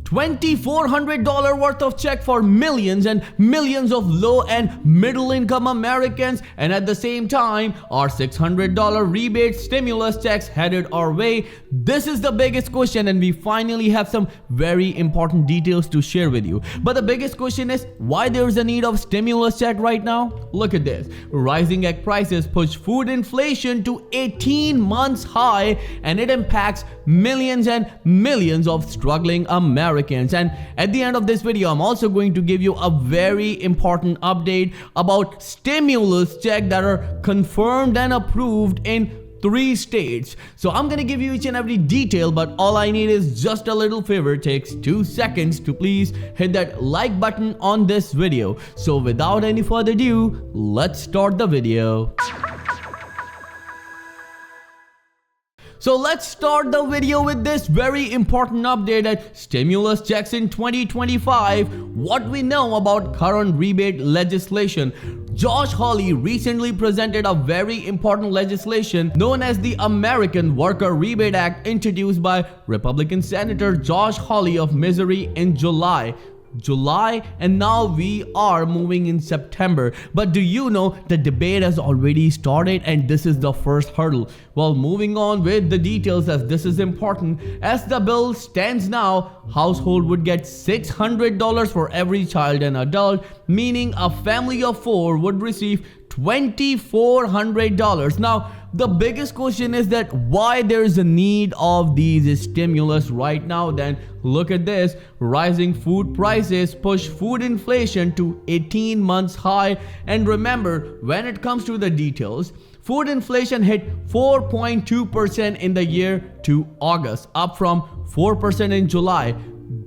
$2,400 worth of check for millions and millions of low and middle income Americans, and at the same time our $600 rebate stimulus checks headed our way. This is the biggest question, and we finally have some very important details to share with you. But the biggest question is why there is a need of stimulus check right now. Look at this. Rising egg prices push food inflation to 18 months high, and it impacts millions and millions of struggling Americans. And at the end of this video, I'm also going to give you a very important update about stimulus check that are confirmed and approved in 3 states. So I'm gonna give you each and every detail, but all I need is just a little favor. It takes 2 seconds to please hit that like button on this video. So without any further ado, let's start the video. So let's start the video with this very important update that stimulus checks in 2025. What we know about current rebate legislation. Josh Hawley recently presented a very important legislation known as the American Worker Rebate Act, introduced by Republican Senator Josh Hawley of Missouri in July, and now we are moving in September. But do you know the debate has already started, and this is the first hurdle? Well, moving on with the details, as this is important. As the bill stands now, household would get $600 for every child and adult, meaning a family of 4 would receive $2,400. Now, the biggest question is that why there is a need of these stimulus right now. Then look at this. Rising food prices push food inflation to 18 months high. And remember, when it comes to the details, food inflation hit 4.2% in the year to August, up from 4% in July.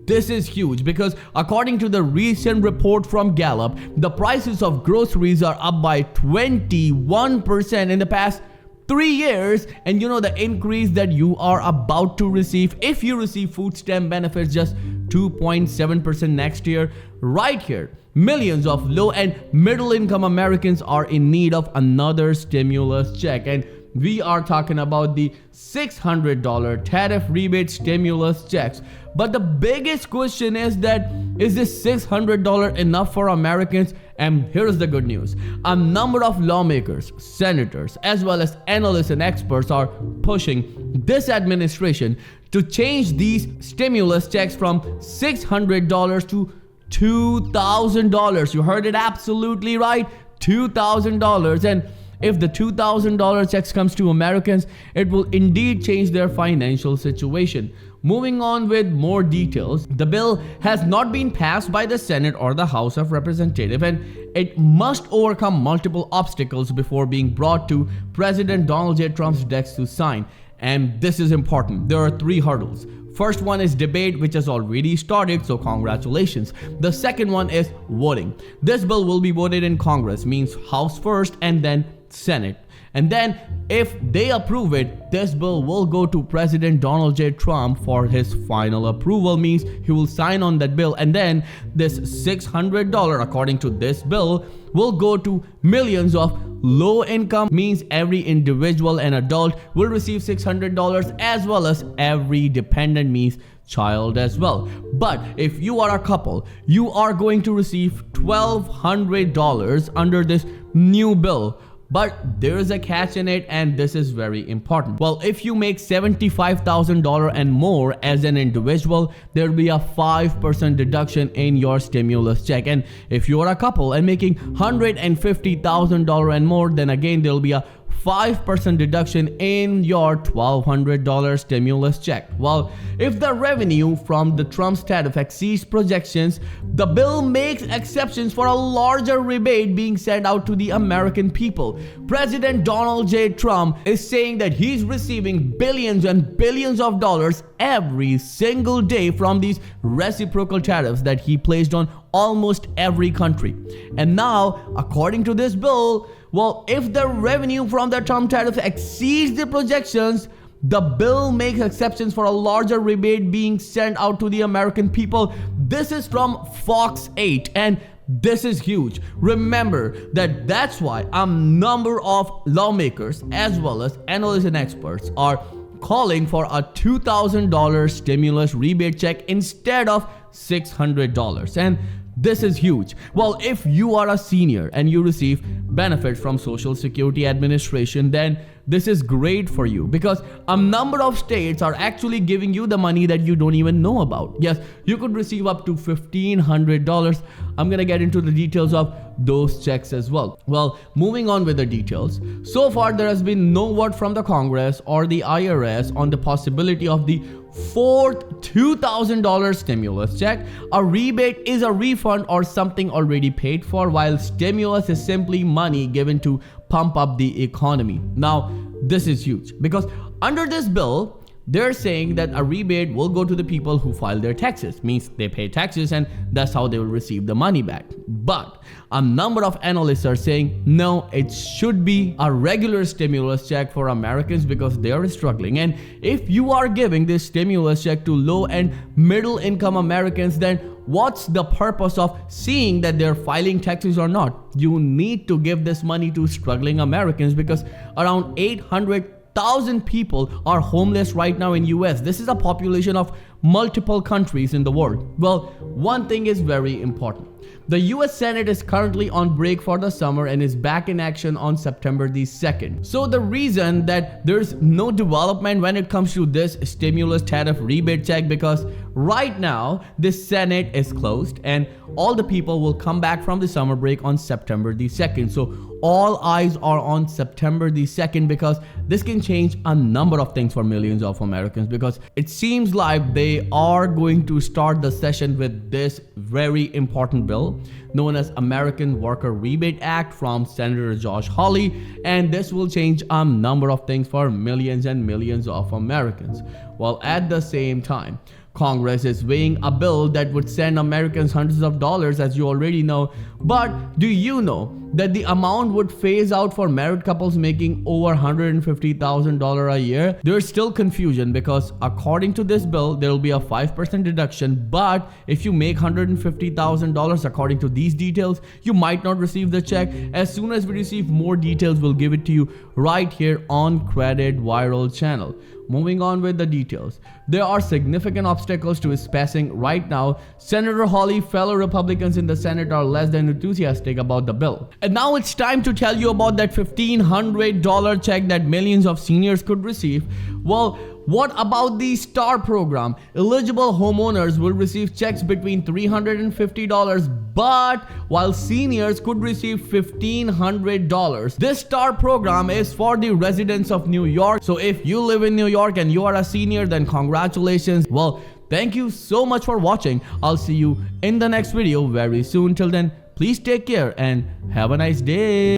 This is huge because according to the recent report from Gallup, the prices of groceries are up by 21% in the past 3 years. And you know the increase that you are about to receive if you receive food stamp benefits, just 2.7% next year. Right here, millions of low and middle income Americans are in need of another stimulus check, and we are talking about the $600 tariff rebate stimulus checks. But the biggest question is that, is this $600 enough for Americans? And here's the good news. A number of lawmakers, senators, as well as analysts and experts are pushing this administration to change these stimulus checks from $600 to $2,000. You heard it absolutely right, $2,000. And if the $2,000 checks comes to Americans, it will indeed change their financial situation. Moving on with more details, the bill has not been passed by the Senate or the House of Representatives, and it must overcome multiple obstacles before being brought to President Donald J. Trump's desk to sign. And this is important. There are 3 hurdles. First one is debate, which has already started, so congratulations. The second one is voting. This bill will be voted in Congress, means House first and then Senate. And then if they approve it, this bill will go to President Donald J. Trump for his final approval, means he will sign on that bill. And then this $600, according to this bill, will go to millions of low income, means every individual and adult will receive $600, as well as every dependent, means child as well. But if you are a couple, you are going to receive $1,200 under this new bill. But there is a catch in it, and this is very important. Well, if you make $75,000 and more as an individual, there will be a 5% deduction in your stimulus check. And if you are a couple and making $150,000 and more, then again there will be a 5% deduction in your $1,200 stimulus check. Well, if the revenue from the Trump's tariff exceeds projections, the bill makes exceptions for a larger rebate being sent out to the American people. President Donald J. Trump is saying that he's receiving billions and billions of dollars every single day from these reciprocal tariffs that he placed on almost every country. And now, according to this bill, well, if the revenue from the Trump tariff exceeds the projections, the bill makes exceptions for a larger rebate being sent out to the American people. This is from Fox 8, and this is huge. Remember that's why a number of lawmakers as well as analysts and experts are calling for a $2,000 stimulus rebate check instead of $600. And this is huge. Well, if you are a senior and you receive benefits from Social Security Administration, then this is great for you because a number of states are actually giving you the money that you don't even know about. Yes, you could receive up to $1,500. I'm gonna get into the details of those checks as well. Well, moving on with the details. So far, there has been no word from the Congress or the IRS on the possibility of the fourth $2,000 stimulus check. A rebate is a refund or something already paid for, while stimulus is simply money given to pump up the economy. Now, this is huge because under this bill, they're saying that a rebate will go to the people who file their taxes, means they pay taxes and that's how they will receive the money back. But a number of analysts are saying, no, it should be a regular stimulus check for Americans because they are struggling. And if you are giving this stimulus check to low and middle income Americans, then what's the purpose of seeing that they're filing taxes or not? You need to give this money to struggling Americans because around 800,000 people are homeless right now in US. This is a population of multiple countries in the world. Well, one thing is very important. The US Senate is currently on break for the summer and is back in action on September the 2nd. So the reason that there's no development when it comes to this stimulus tariff rebate check because right now the Senate is closed and all the people will come back from the summer break on September the 2nd. So all eyes are on September the 2nd because this can change a number of things for millions of Americans because it seems like they are going to start the session with this very important bill known as American Worker Rebate Act from Senator Josh Hawley, and this will change a number of things for millions and millions of Americans. While at the same time, Congress is weighing a bill that would send Americans hundreds of dollars, as you already know. But do you know that the amount would phase out for married couples making over $150,000 a year? There's still confusion because according to this bill, there will be a 5% deduction. But if you make $150,000, according to these details, you might not receive the check. As soon as we receive more details, we'll give it to you right here on Credit Viral channel. Moving on with the details. There are significant obstacles to its passing right now. Senator Hawley, fellow Republicans in the Senate are less than enthusiastic about the bill. And now it's time to tell you about that $1,500 check that millions of seniors could receive. Well, what about the STAR program? Eligible homeowners will receive checks between $350, but while seniors could receive $1,500. This STAR program is for the residents of New York. So if you live in New York and you are a senior, then congratulations. Well, thank you so much for watching. I'll see you in the next video very soon. Till then, please take care and have a nice day.